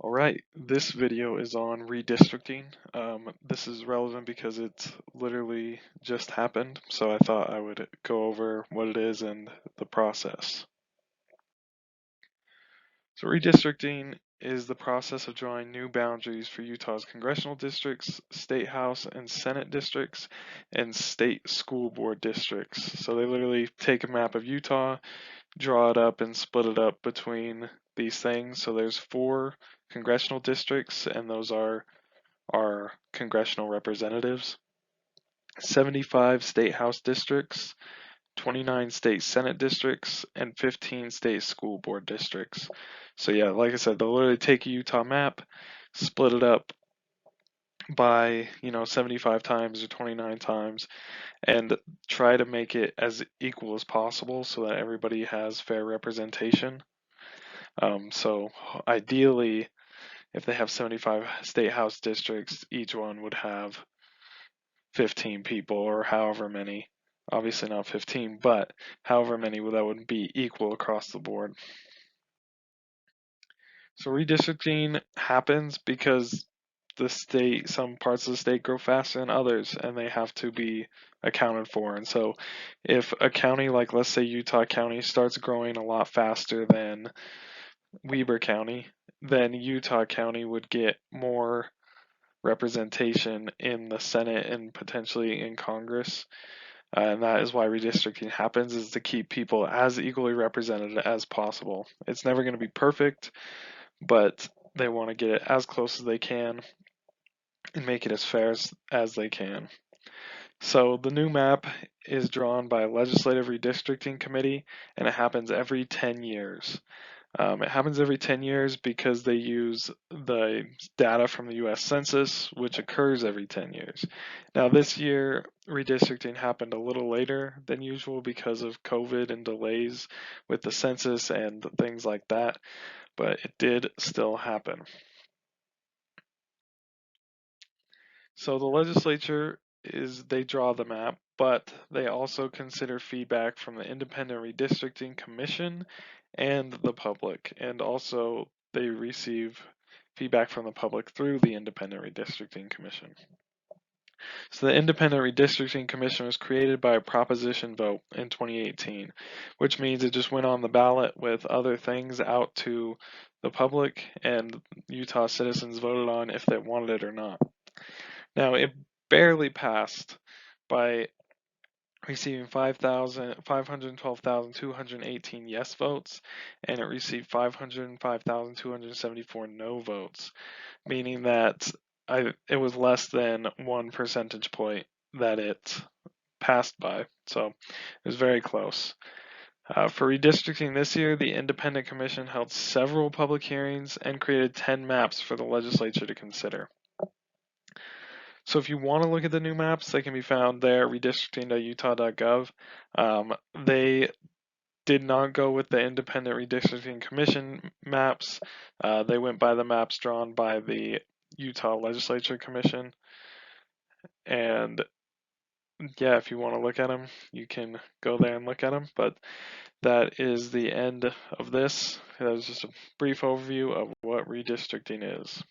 Alright, this video is on redistricting. This is relevant because it's literally just happened, so I thought I would go over what it is and the process. So redistricting is the process of drawing new boundaries for Utah's congressional districts, state house and senate districts, and state school board districts. So they literally take a map of Utah, draw it up and split it up between these things. So there's 4 congressional districts, and those are our congressional representatives, 75 state house districts, 29 state senate districts, and 15 state school board districts. So yeah, like I said, they'll literally take a Utah map, split it up by 75 times or 29 times, and try to make it as equal as possible so that everybody has fair representation. So ideally, if they have 75 state house districts, each one would have 15 people or however many. Obviously not 15, but however many that would be equal across the board. So redistricting happens because some parts of the state grow faster than others, and they have to be accounted for. And so if a county like, let's say, Utah County starts growing a lot faster than Weber County, then Utah County would get more representation in the Senate and potentially in Congress. And that is why redistricting happens, is to keep people as equally represented as possible. It's never going to be perfect, but they want to get it as close as they can and make it as fair as they can. So the new map is drawn by a legislative redistricting committee, and it happens every 10 years. It happens every 10 years because they use the data from the US Census, which occurs every 10 years. Now, this year, redistricting happened a little later than usual because of COVID and delays with the census and things like that, but it did still happen. So the legislature they draw the map, but they also consider feedback from the Independent Redistricting Commission and the public, and also they receive feedback from the public through the Independent Redistricting Commission. So the Independent Redistricting Commission was created by a proposition vote in 2018, which means it just went on the ballot with other things out to the public, and Utah citizens voted on if they wanted it or not. Now, it barely passed by receiving 512,218 yes votes, and it received 505,274 no votes, meaning that it was less than 1 percentage point that it passed by. So it was very close. For redistricting this year, the Independent Commission held several public hearings and created 10 maps for the legislature to consider. So if you want to look at the new maps, they can be found there, redistricting.utah.gov. They did not go with the Independent Redistricting Commission maps. They went by the maps drawn by the Utah Legislature Commission. And yeah, if you want to look at them, you can go there and look at them. But that is the end of this. That was just a brief overview of what redistricting is.